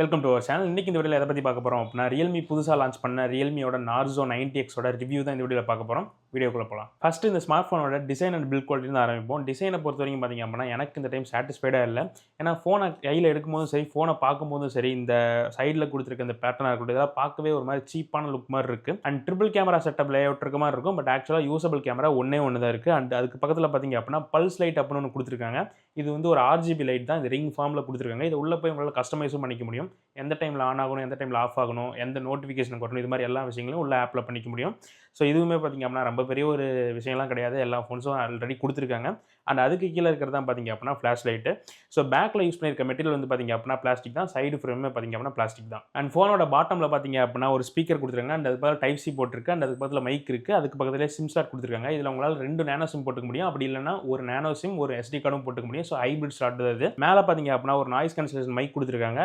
Welcome to our channel. இன்னைக்கு இந்த வீடியோவில் எதை பற்றி பார்க்க போகிறோம் அப்படின்னா, ரியல்மி புதுசாக லான்ச் பண்ண ரியல்மியோட நார்சோ 90Xோட ரிவ்யூ தான் இந்த வீடியோவில் பார்க்க போகிறோம். வீடியோக்குள்ளே போகலாம். ஃபஸ்ட்டு இந்த ஸ்மார்ட் ஃபோனோட டிசைன் அண்ட் பில்ட் குவாலிட்டி தான் ஆரம்பிப்போம். டிசைனை பொறுத்த வரைக்கும் பார்த்திங்க அப்படின்னா, எனக்கு இந்த டைம் சாட்டிஸ்ஃபைடாக இல்லை. ஏன்னா ஃபோனை கையில் எடுக்கும்போதும் சரி, ஃபோனை பார்க்கும்போதும் சரி, இந்த சைடில் கொடுத்துருக்க இந்த பேட்டர்னாக இருக்கட்டும், இதெல்லாம் பார்க்கவே ஒரு மாதிரி சீப்பான லுக் மாதிரி இருக்குது. And triple camera setup layout இருக்க மாதிரி இருக்கும். பட் ஆக்சுவலாக யூசபிள் கேமரா ஒன்றே தான் இருக்குது. அண்ட் அதுக்கு பக்கத்தில் பார்த்திங்க அப்படின்னா பல்ஸ் லைட் அப்படின்னு ஒன்று கொடுத்துருக்காங்க. இது வந்து ஒரு RGB லைட் தான். இது ரிங் ஃபார்மில் கொடுத்துருக்காங்க. இது உள்ளே போய் உங்களால் கஸ்டமைஸும் பண்ணிக்க முடியும். எந்த டைமில் ஆன் ஆகணும், எந்த டைமில் ஆஃப் ஆகணும், எந்த நோட்டிஃபிகேஷன் வரணும், இது மாதிரி எல்லா விஷயங்களும் உள்ள ஆப்பில் பண்ணிக்க முடியும். ஸோ இதுவுமே பார்த்திங்க அப்படின்னா ரொம்ப பெரிய ஒரு விஷயம்லாம் கிடையாது. எல்லா ஃபோன்ஸும் ஆல்ரெடி கொடுத்துருக்காங்க. அண்ட் அதுக்கு கீழே இருக்கிறது தான் பார்த்திங்க அப்படின்னா ஃப்ளாஷ் லைட்டு. ஸோ பேக்கில் யூஸ் பண்ணியிருக்க மெட்டீரியல் வந்து பார்த்திங்க அப்படின்னா பிளாஸ்டிக் தான். சைடு ஃப்ரேமே பார்த்திங்க அப்படின்னா பிளாஸ்டிக் தான். அண்ட் ஃபோனோட பாட்டமில் பார்த்திங்க அப்படின்னா ஒரு ஸ்பீக்கர் கொடுத்துருக்காங்க. அண்ட் அதுக்கு பதில் டைப் சி போட்டிருக்கு. அண்ட் அதுக்கு பதில் மைக் இருக்குது. அதுக்கு பக்கத்துலேயே சிம் ஸ்லாட் கொடுத்துருக்காங்க. இதில் உங்களால் 2 நேனோ சிம் போட்டுக்க முடியும். அப்படி இல்லைனா ஒரு நேனோ சிம், ஒரு SD கார்டும் போட்டுக்க முடியும். ஸோ ஹைபிரிட் ஸ்லாட் தான் இது. மேலே பார்த்திங்க அப்படின்னா ஒரு நாய்ஸ் கேன்சலேஷன் மைக் கொடுத்துருக்காங்க.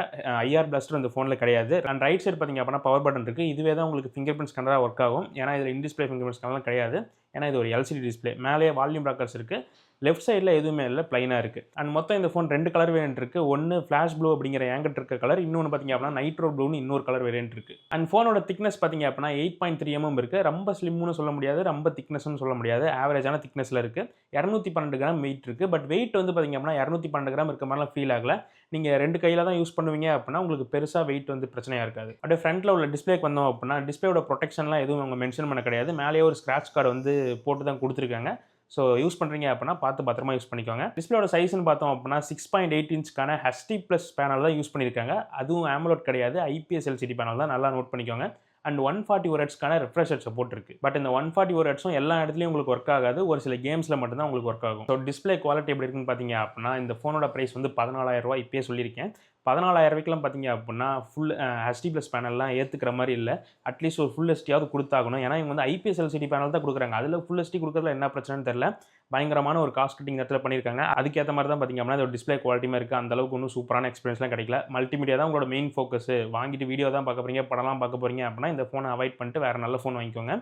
IR பிளாஸ்டர் இந்த ஃபோனில் கிடையாது. அண்ட் ரைட் சைடு பார்த்திங்க அப்படின்னா பவர் பட்டன் இருக்குது. இதுவே தான் உங்களுக்கு ஃபிங்கர் பிரிண்ட் ஸ்கேனராக ஒர்க் ஆகும். ஏன்னா இதில் இன்டிஸ்பிளே ஃபிங்கர் பிரிண்ட் ஸ்கேனர்லாம் கிடையாது. ஏன்னா இது ஒரு LCD டிஸ்பிளே. மேலேயே வால்யூம் ராக்கர்ஸ் இருக்குது. லெஃப்ட் சைடில் எதுவுமே இல்லை, ப்ளைனாக இருக்குது. அண்ட் மொத்தம் இந்த ஃபோன் 2 கலர் வேரியன்ட் இருக்குது. ஒன்று ஃப்ளாஷ் ப்ளூ அப்படிங்கிற ஏங்கட் இருக்க கலர், இன்னொன்று பார்த்திங்க அப்படின்னா நைட்ரோ ப்ளூன்னு இன்னொரு கலர் வேரியன்ட் இருக்குது. அண்ட் ஃபோனோட திக்னஸ் பார்த்திங்க அப்படின்னா 8.3 mm இருக்குது. ரொம்ப ஸ்லிம்னு சொல்ல முடியாது, ரொம்ப திக்னஸ்னு சொல்ல முடியாது. ஆவரேஜான திக்னஸில் இருக்குது. 212 கிராம் வெயிட் இருக்குது. பட் வெயிட் வந்து பார்த்திங்க அப்படின்னா 212 கிராம் இருக்க மாதிரிலாம் ஃபீல் ஆகலை. நீங்கள் 2 கையில் தான் யூஸ் பண்ணுவீங்க அப்படின்னா உங்களுக்கு பெருசாக வெயிட் வந்து பிரச்சனையாக இருக்காது. அப்படியே ஃப்ரண்ட்டில் உள்ள டிஸ்பிளேக்கு வந்தோம் அப்படின்னா டிஸ்பிளேயோட ப்ரொடெக்ஷன்லாம் எதுவும் அவங்க மென்ஷன் பண்ண கிடையாது. மேலேயே ஒரு ஸ்க்ராட்ச் கார்டு வந்து போட்டு தான் கொடுத்துருக்காங்க. ஸோ யூஸ் பண்ணுறீங்க அப்படின்னா பார்த்து பத்திரமா யூஸ் பண்ணிக்கோங்க. டிஸ்பிளேயோட சைஸ்ன்னு பார்த்தோம் அப்படின்னா 6.8 இன்ச்சுக்கான HD+ பேனல் தான் யூஸ் பண்ணியிருக்காங்க. அதுவும் AMOLED கிடையாது, IPS LCD பேனல் தான். நல்லா நோட் பண்ணிக்கோங்க. அண்ட் 140 Hzக்கான ரெஃப்ரெஷ் ரேட் சப்போர்ட் இருக்குது. பட் இந்த 140 Hzம் எல்லா இடத்துலையும் உங்களுக்கு ஒர்க் ஆகாது. ஒரு சில கேம்ஸில் மட்டும்தான் உங்களுக்கு ஒர்க் ஆகும். ஸோ டிஸ்பிளே குவாலிட்டி எப்படி இருக்குன்னு பார்த்தீங்க அப்படின்னா, இந்த ஃபோனோட ப்ரைஸ் வந்து 14,000 இப்பயே சொல்லியிருக்கேன். 14,000 பார்த்தீங்க அப்படின்னா ஃபுல் HD+ பேனல்லாம் ஏற்றுக்கிற மாதிரி இல்லை. அட்லீஸ்ட் ஒரு ஃபுல் HDயாவது கொடுத்தாகணும். ஏன்னா இவங்க வந்து IPS LCD பேனல் தான் கொடுக்குறாங்க. அதில் ஃபுல் HD கொடுக்குறதுல என்ன பிரச்சனைன்னு தெரியல. பயங்கரமான ஒரு காஸ்ட் கட்டிங் நேரத்தில் பண்ணியிருக்காங்க. அதுக்கேற்ற மாதிரி தான் பார்த்திங்க அப்படின்னா ஒரு டிஸ்பிளே குவாலிட்டியுமே இருக்குது. அந்தளவுக்கு ஒன்றும் சூப்பரான எக்ஸ்பீரியன்ஸ்லாம் கிடைக்கல. மல்டிமீடியா தான் உங்களோட மெயின் ஃபோக்கஸ். வாங்கிட்டு வீடியோ தான் பார்க்க போகிறீங்க, படம்லாம் பார்க்க போகிறீங்க அப்படின்னா இந்த ஃபோனை அவாய்ட் பண்ணிட்டு வேறு நல்ல ஃபோன் வாங்கிக்கோங்க.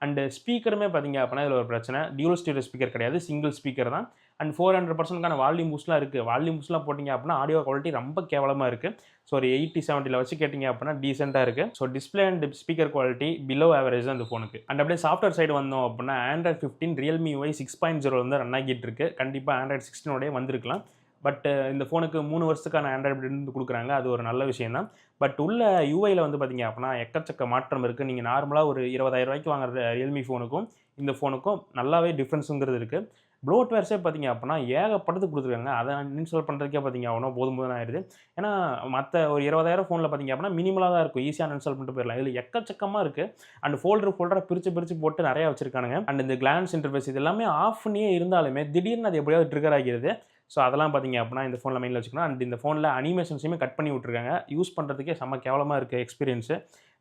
அண்ட் ஸ்பீக்கருமே பார்த்திங்க அப்படின்னா இதில் ஒரு பிரச்சனை. டியூல் ஸ்டீரியோ ஸ்பீக்கர் கிடையாது, சிங்கிள் ஸ்பீக்கர் தான். அண்ட் 400%க்கான வால்யூம் பூஸ்ட்லாம் இருக்குது. வால்யூம் பூஸ்ட்லாம் போட்டிங்க அப்படின்னா ஆடியோ குவாலிட்டி ரொம்ப கேவலமாக இருக்குது. ஸோ ஒரு 80-70 வச்சு கேட்டிங்க அப்படின்னா டீசெண்டாக இருக்குது. So display and speaker quality below average தான் இந்த ஃபோனுக்கு. அண்ட் அப்படியே சாஃப்ட்வேர் சைடு வந்தோம் அப்படின்னா Android 15 Realme UI 6.0 வந்து ரன் ஆகிட்டு இருக்குது. கண்டிப்பாக Android 16 வந்திருக்கலாம். பட் இந்த ஃபோனுக்கு 3 வருஷத்துக்கான ஆண்ட்ராய்டு இருந்து கொடுக்குறாங்க. அது ஒரு நல்ல விஷயம் தான். பட் உள்ள யூஐயில் வந்து பார்த்திங்க அப்படின்னா எக்கச்சக்க மாற்றம் இருக்குது. நீங்கள் நார்மலாக ஒரு 20,000 வாங்குற ரியல்மி ஃபோனுக்கும் இந்த ஃபோனுக்கும் நல்லாவே டிஃப்ரென்ஸுங்கிறது இருக்குது. ப்ளோட்வேர்ஸே பார்த்திங்க அப்படின்னா ஏகப்பட்டது கொடுத்துருக்காங்க. அதை இன்ஸ்டால் பண்ணுறதுக்கே பார்த்திங்க அப்படின்னா போதும் ஆயிடுது. ஏன்னா மற்ற ஒரு 20,000 ஃபோனில் பார்த்திங்க அப்படின்னா மினிமலாக தான் இருக்கும். ஈஸியாக இன்ஸ்டால் பண்ணிட்டு போயிடலாம். இதில் எக்கச்சக்கமாக இருக்குது. அண்ட் ஃபோல்டராக பிரித்து போட்டு நிறையா வச்சுருக்கானுங்க. அண்ட் இந்த கிளான்ஸ் இன்டர்ஃபேஸ் இது எல்லாமே ஆஃப் பண்ணியே இருந்தாலுமே திடீர்னு அது எப்படியாவது ட்ரிகர் ஆகிறது. ஸோ அதெல்லாம் பார்த்திங்க அப்படின்னா இந்த ஃபோனில் மைண்டில் வச்சுக்கணும். அண்ட் இந்த ஃபோனில் அனிமேஷன்ஸையுமே கட் பண்ணி விட்ருக்காங்க. யூஸ் பண்ணுறதுக்கே செம்ம கேவலமாக இருக்குது எக்ஸ்பீரியன்ஸு.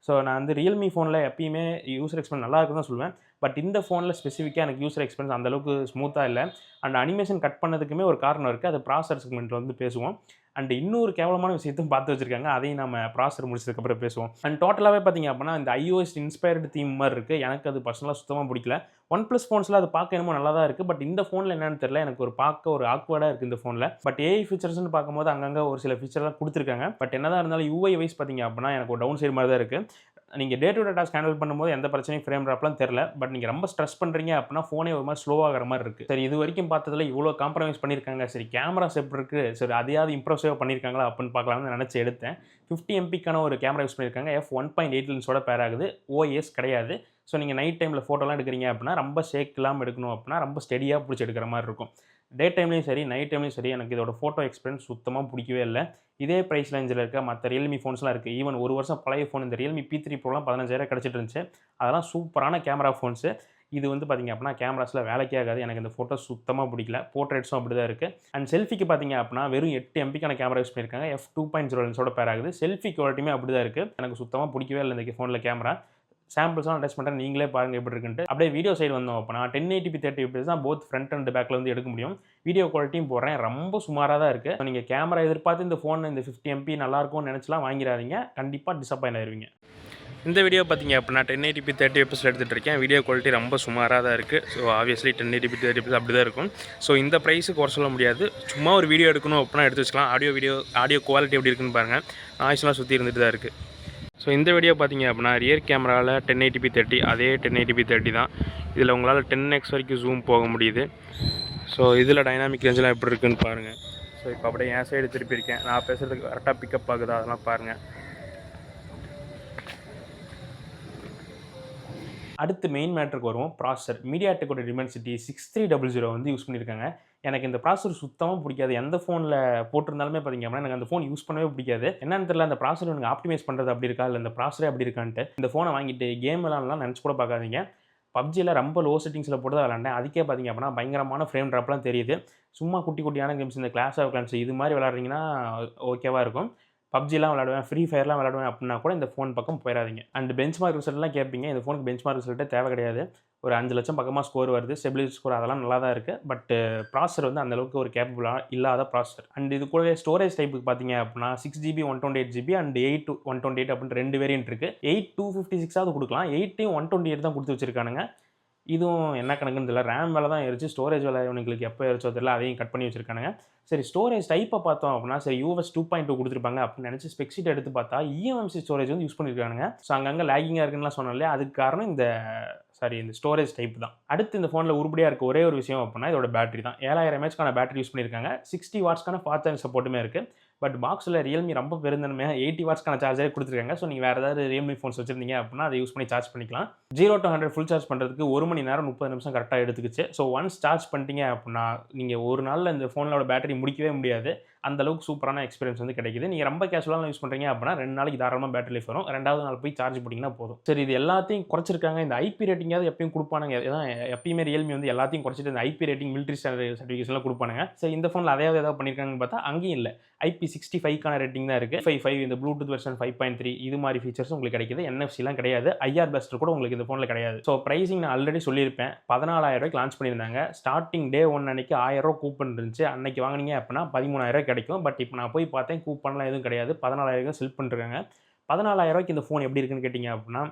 ஸோ நான் வந்து ரியல்மி ஃபோனில் எப்பயுமே யூசர் எக்ஸ்பீரியன்ஸ் நல்லா இருக்குன்னு தான் சொல்லுவேன். பட் இந்த ஃபோனில் ஸ்பெசிஃபிக்காக எனக்கு யூசர் எக்ஸ்பீரியன்ஸ் அந்தளவுக்கு ஸ்மூத்தாக இல்லை. அண்ட் அனிமேஷன் கட் பண்ணதுக்குமே ஒரு காரணம் இருக்குது. அது ப்ராசஸர் செக்மெண்ட்டில் வந்து பேசுவோம். அண்ட் இன்னொரு கேவலமான விஷயத்தையும் பார்த்து வச்சுருக்காங்க. அதையும் நம்ம ப்ராசஸர் முடிச்சதுக்கப்புறம் பேசுவோம். அண்ட் டோட்டலாகவே பார்த்திங்க அப்படின்னா இந்த iOS இன்ஸ்பயர்டு தீம் மாதிரி இருக்குது. எனக்கு அது பர்சனலாக சுத்தமாக பிடிக்கல. OnePlus ஃபோன்ஸில் அது பார்க்க என்னமோ நல்லா தான் இருக்குது. பட் இந்த ஃபோனில் என்னென்னு தெரியல. எனக்கு ஒரு பார்க்க ஒரு ஆக்வர்டாக இருக்குது இந்த ஃபோனில். பட் AI ஃபீச்சர்ஸ்னு பார்க்கும்போது அங்கங்கே ஒரு சில ஃபீச்சர்லாம் கொடுத்துருக்காங்க. பட் என்னதான் இருந்தாலும் UI வைஸ் பார்த்திங்க அப்படின்னா எனக்கு ஒரு டவுன் சைடு மாதிரி தான் இருக்குது. நீங்கள் day to day task handle பண்ணும்போது எந்த பிரச்சனையும் ஃப்ரேம் ட்ராப்லாம் தெரில. பட் நீங்கள் ரொம்ப ஸ்ட்ரெஸ் பண்ணுறீங்க அப்படின்னா ஃபோனே ஒரு மாதிரி ஸ்லோவாகிற மாதிரி இருக்குது. சரி, இது வரைக்கும் பார்த்ததில் இவ்வளோ காம்ப்ரமைஸ் பண்ணியிருக்காங்க. சரி, கேமராஸ் எப்படி இருக்குது, சரி அதையாவது இம்ப்ரெசிவாக பண்ணியிருக்காங்களா அப்படின்னு பார்க்கலாம்னு நினச்சி எடுத்தேன். 50 MPக்கான ஒரு கேமரா யூஸ் பண்ணியிருக்காங்க. f1.8 லென்ஸோட பேர் ஆகுது. OIS கிடையாது. ஸோ நீங்கள் நைட் டைமில் ஃபோட்டோலாம் எடுக்கிறீங்க அப்படின்னா ரொம்ப ஷேக் இல்லாமல் எடுக்கணும் அப்படின்னா ரொம்ப ஸ்டெடியாக பிடிச்சி எடுக்கிற மாதிரி இருக்கும். டே டைம்லேயும் சரி, நைட் டைம்லேயும் சரி, எனக்கு இதோட ஃபோட்டோ எக்ஸ்பீரியன்ஸ் சுத்தமாக பிடிக்கவே இல்லை. இதே ப்ரைஸ் ரேஞ்சில் இருக்க மற்ற ரியல்மி ஃபோன்ஸ்லாம் இருக்குது. ஈவன் ஒரு வருஷம் பழைய ஃபோன் இந்த ரியல்மி P3 ப்ரோலாம் 15,000 கிடச்சிட்டு இருந்துச்சு. அதெல்லாம் சூப்பரான கேமரா ஃபோன்ஸு. இது வந்து பார்த்திங்க அப்படின்னா கேமராஸில் வேலைக்கே ஆகாது. எனக்கு இந்த ஃபோட்டோ சுத்தமாக பிடிக்கல. போர்ட்ரேட்ஸும் அப்படி தான் இருக்குது. அண்ட் செல்ஃபிக்கு பார்த்திங்க அப்படின்னா வெறும் 8 MPக்கான கேமரா யூஸ் பண்ணியிருக்காங்க. f2.0 லென்ஸோட பேர் ஆகுது. செல்ஃபி குவாலிட்டியுமே அப்படி தான் இருக்குது. எனக்கு சுத்தமாக பிடிக்கவே இல்லை இந்த ஃபோனில் கேமரா. சாம்பிள்ஸ்லாம் அட்டாச் பண்ணுறேன், நீங்களே பாருங்கள் எப்படி இருக்குன்ட்டு. அப்படியே வீடியோ சைடு வந்தோம் அப்படின்னா 1080p 30fps தான் போத் ஃப்ரண்ட் அண்ட் பேக்கில் வந்து எடுக்க முடியும். வீடியோ குவாலிட்டியும் போடுறேன், ரொம்ப சுமாராக தான் இருக்குது. நீங்கள் கேமரா எதிர்பார்த்து இந்த ஃபோன் இந்த 50 MP நல்லாயிருக்கும்னு நினச்சலாம் வாங்கிடாதீங்க. கண்டிப்பாக டிசப்பாயிண்ட் ஆயிருவீங்க. இந்த வீடியோ பார்த்தீங்க அப்படின்னா 1080p 30 எஃப்எஸில் எடுத்துகிட்டு இருக்கேன். வீடியோ குவாலிட்டி ரொம்ப சுமாராக தான் இருக்குது. ஸோ ஆப்வியஸ்லி 1080p 30 எஃப்எஸ் அப்படி தான் இருக்கும். ஸோ இந்த ப்ரைஸுக்கு குறை சொல்ல முடியாது. சும்மா ஒரு வீடியோ எடுக்கணும் அப்படின்னா எடுத்து வச்சுக்கலாம். ஆடியோ குவாலிட்டி எப்படி இருக்குன்னு பாருங்கள். நாய்ஸ்லாம் சுற்றி இருந்துட்டு தான் இருக்குது. ஸோ இந்த வீடியோ பார்த்தீங்க அப்படின்னா ரியர் கேமராவில் 1080p 30 அதே 1080p 30 தான். இதில் உங்களால் 10x வரைக்கும் ஜூம் போக முடியுது. ஸோ இதில் டைனாமிக் ரேஞ்செலாம் எப்படி இருக்குன்னு பாருங்கள். ஸோ இப்போ அப்படியே என் சைடு திருப்பியிருக்கேன். நான் பேசுகிறதுக்கு கரெக்டாக பிக்கப் ஆகுதா அதெல்லாம் பாருங்கள். அடுத்து மெயின் மேட்டருக்கு வருவோம். ப்ராசஸர் மீடியாடெக்கோட டிமென்சிட்டி 6300 வந்து யூஸ் பண்ணியிருக்காங்க. எனக்கு இந்த ப்ராசஸர் சுத்தமாக பிடிக்காது. எந்த ஃபோனில் போட்டிருந்தாலுமே பார்த்தீங்க அப்படின்னா எனக்கு அந்த ஃபோன் யூஸ் பண்ணவே பிடிக்காது. என்னன்னு தெரியல, அந்த ப்ராசஸர் எனக்கு ஆப்டிமைஸ் பண்ணுறது அப்படி இருக்கா, இல்லை இந்த ப்ராசஸரே அப்படி இருக்கான்ட்டு இந்த ஃபோனை வாங்கிட்டு கேம் விளாட்லாம் நினச்சி கூட பார்க்காதீங்க. பப்ஜியில் ரொம்ப லோ செட்டிங்ஸில் போட்டு தான் விளாண்டேன். அதுக்கே பார்த்தீங்க அப்படின்னா பயங்கரமான ஃப்ரேம் ட்ராப்லாம் தெரியுது. சும்மா குட்டியான கேம்ஸ் இந்த கிளாஸ் ஆஃப் கிளான்ஸ் இது மாதிரி விளாட்றீங்கன்னா ஓகேவாக இருக்கும். பப்ஜிலாம் விளாடுவேன், ஃப்ரீ ஃபயர்லாம் விளாடுவேன் அப்படின்னா கூட இந்த ஃபோன் பக்கம் போயிடாதீங்க. அண்ட் பெஞ்ச்மார்க் ரிசல்ட்லாம் கேட்பீங்க. இந்த ஃபோனுக்கு பெஞ்ச்மார்க் ரிசல்ட்டே தேவை கிடையாது. ஒரு 5 லட்சம் பக்கமாக ஸ்கோர் வருது. ஸ்டெபிலிட்டி ஸ்கோர் அதெல்லாம் நல்லா தான் இருக்குது. பட் ப்ராசஸர் வந்து அந்தளவுக்கு ஒரு கேப்பபிளாக இல்லாத ப்ராசஸர். அண்ட் இது கூடவே ஸ்டோரேஜ் டைப்புக்கு பார்த்தீங்க அப்படின்னா 6GB 128GB அண்ட் 8 அப்படின்னு 2 வேரியன்ட் இருக்குது. 8 256 கொடுக்கலாம். 8 128 தான் கொடுத்து வச்சிருக்கானுங்க. இதுவும் என்ன கணக்குன்னு தெரியல. ரேம் வேலை தான் ஏறிச்சு, ஸ்டோரேஜ் வேலை இவங்களுக்கு எப்போ ஏறிச்சோ தெரியல, அதையும் கட் பண்ணி வச்சிருக்கானுங்க. சரி ஸ்டோரேஜ் டைப்பை பார்த்தோம் அப்படின்னா சரி UFS 2.2 கொடுத்துருப்பாங்க அப்படின்னு நினச்சி ஸ்பெக் ஷீட் எடுத்து பார்த்தா eMMC ஸ்டோரேஜ் வந்து யூஸ் பண்ணியிருக்கானுங்க. ஸோ அங்கங்கே லேகிங்காக இருக்குன்னு சொன்னோம் இல்லையா, அதுக்கு காரணம் இந்த ஸ்டோரேஜ் டைப் தான். அடுத்து இந்த ஃபோனில் உருப்படியாக இருக்க ஒரே ஒரு விஷயம் அப்படின்னா இதோட பேட்டரி தான். 7000 mAhக்கான பேட்டரி யூஸ் பண்ணியிருக்காங்க. 60 வாட்ஸ்க்கான ஃபாஸ்ட் சார்ஜ் சப்போர்ட்டுமே இருக்குது. பட் பாக்ஸில் ரியல்மி ரொம்ப பெருந்தன்மையாக 80 வாட்ஸ்க்கான சார்ஜரே கொடுத்துருக்காங்க. ஸோ நீங்கள் வேறு ஏதாவது ரியல்மி ஃபோன்ஸ் வச்சிருந்தீங்க அப்படின்னா அதை யூஸ் பண்ணி சார்ஜ் பண்ணிக்கலாம். 0 to 100 ஃபுல் சார்ஜ் பண்ணுறதுக்கு 1 மணி நேரம் 30 நிமிஷம் கரெக்டாக எடுத்துக்கிச்சு. ஸோ ஒன்ஸ் சார்ஜ் பண்ணிட்டீங்க அப்படின்னா நீங்கள் ஒரு நாளில் இந்த ஃபோனோட பேட்டரி முடிக்கவே முடியாது. அந்த அளவுக்கு சூப்பரான எக்ஸ்பீரியன்ஸ் வந்து கிடைக்குது. நீங்கள் ரொம்ப கேஷுவலாக யூஸ் பண்ணுறீங்க அப்படின்னா 2 நாளைக்கு தாராளமாக பேட்டரி லைஃப் வரும். 2வது நாள் போய் சார்ஜ் போட்டிங்கன்னா போதும். சரி இது எல்லாத்தையும் குறைச்சிருக்காங்க. இந்த ஐபி ரேட்டிங்காவது எப்பயும் கொடுப்பானுங்க. ஏதான் எப்பயுமே ரியல்மி வந்து எல்லாத்தையும் குறைச்சிட்டு இந்த ஐபி ரேட்டிங் மிலிட்ரி சர்டிஃபிகேஷன்லாம் கொடுப்பானுங்க. சரி இந்த ஃபோனில் ஏதாவது பண்ணியிருக்காங்கன்னு பார்த்தா அங்கேயும் இல்லை. IP65க்கான ரேட்டிங் தான் இருக்குது. 5 இந்த ப்ளூடூத் வெர்ஷன் 5.3 இது மாதிரி ஃபீச்சர்ஸ் உங்களுக்கு கிடைக்குது. NFC-லாம் கிடையாது. IR பஸ்டர் கூட உங்களுக்கு இந்த ஃபோனில் கிடையாது. ஸோ ப்ரைஸிங் நான் ஆல்ரெடி சொல்லியிருப்பேன். 14,000 லான்ச் பண்ணியிருந்தாங்க. ஸ்டார்டிங் டே 1 அன்னைக்கு 1000 கூப்பன் இருந்துச்சு. அன்னைக்கு வாங்கினீங்க அப்படின்னா 13,000 கிடைக்கும். பட் இப்போ நான் போய் பார்த்தேன், கூப்பன்லாம் எதுவும் கிடையாது. 14,000 செல் பண்ணிருக்காங்க. 14,000 இந்த ஃபோன் எப்படி இருக்குன்னு கேட்டிங்க அப்படின்னா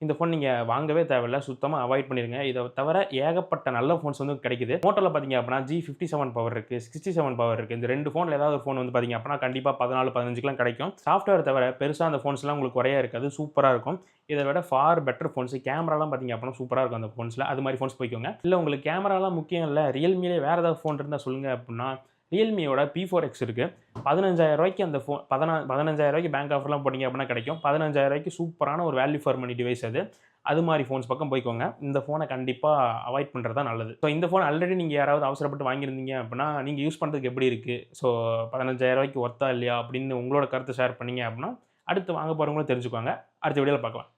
இந்த ஃபோன் நீங்கள் வாங்கவே தேவையில்ல. சுத்தமாக அவாய்ட் பண்ணிடுங்க. இதை தவிர ஏகப்பட்ட நல்ல ஃபோன்ஸ் வந்து கிடைக்குது. மோட்டோவில் பார்த்தீங்க அப்படின்னா G57 பவர் இருக்குது, 67 பவர் இருக்குது. இந்த 2 ஃபோனில் ஏதாவது ஒரு ஃபோன் வந்து பார்த்தீங்க அப்படின்னா கண்டிப்பாக 14 15க்குலாம் கிடைக்கும். சாஃப்ட்வேர் தவிர பெருசாக அந்த ஃபோன்ஸ்லாம் உங்களுக்கு குறையா இருக்காது. சூப்பராக இருக்கும். இதை விட ஃபார் பெட்டர் ஃபோன்ஸ் கேமராலாம் பார்த்தீங்க அப்படின்னா சூப்பராக இருக்கும் அந்த ஃபோன்ஸில். அது மாதிரி ஃபோன்ஸ் போய்க்கோங்க. இல்லை உங்களுக்கு கேமராலாம் முக்கியம் இல்லை, ரியல்மிலே வேறு ஏதாவது ஃபோன் இருந்தால் சொல்லுங்கள் அப்படின்னா ரியல்மியோட P4X இருக்குது. 15,000 அந்த ஃபோன் 15,000 பேங்க் ஆஃபர்லாம் போட்டிங்க அப்படின்னா கிடைக்கும். 15,000 சூப்பரான ஒரு வேல்யூ ஃபார் மணி டிவைஸ் அது மாதிரி ஃபோன்ஸ் பக்கம் போய்க்கோங்க. இந்த ஃபோனை கண்டிப்பாக அவாய்ட் பண்ணுறது தான் நல்லது. ஸோ இந்த ஃபோன் ஆல்ரெடி நீங்கள் யாராவது அவசரப்பட்டு வாங்கியிருந்தீங்க அப்படின்னா நீங்கள் யூஸ் பண்ணுறதுக்கு எப்படி இருக்குது, ஸோ 15,000 ஒர்த்தா இல்லையா அப்படின்னு உங்களோட கருத்தை ஷேர் பண்ணிங்க அப்படின்னா அடுத்து வாங்க போகிறவங்களும் தெரிஞ்சுக்கோங்க. அடுத்த வீடியோவில் பார்க்கலாம்.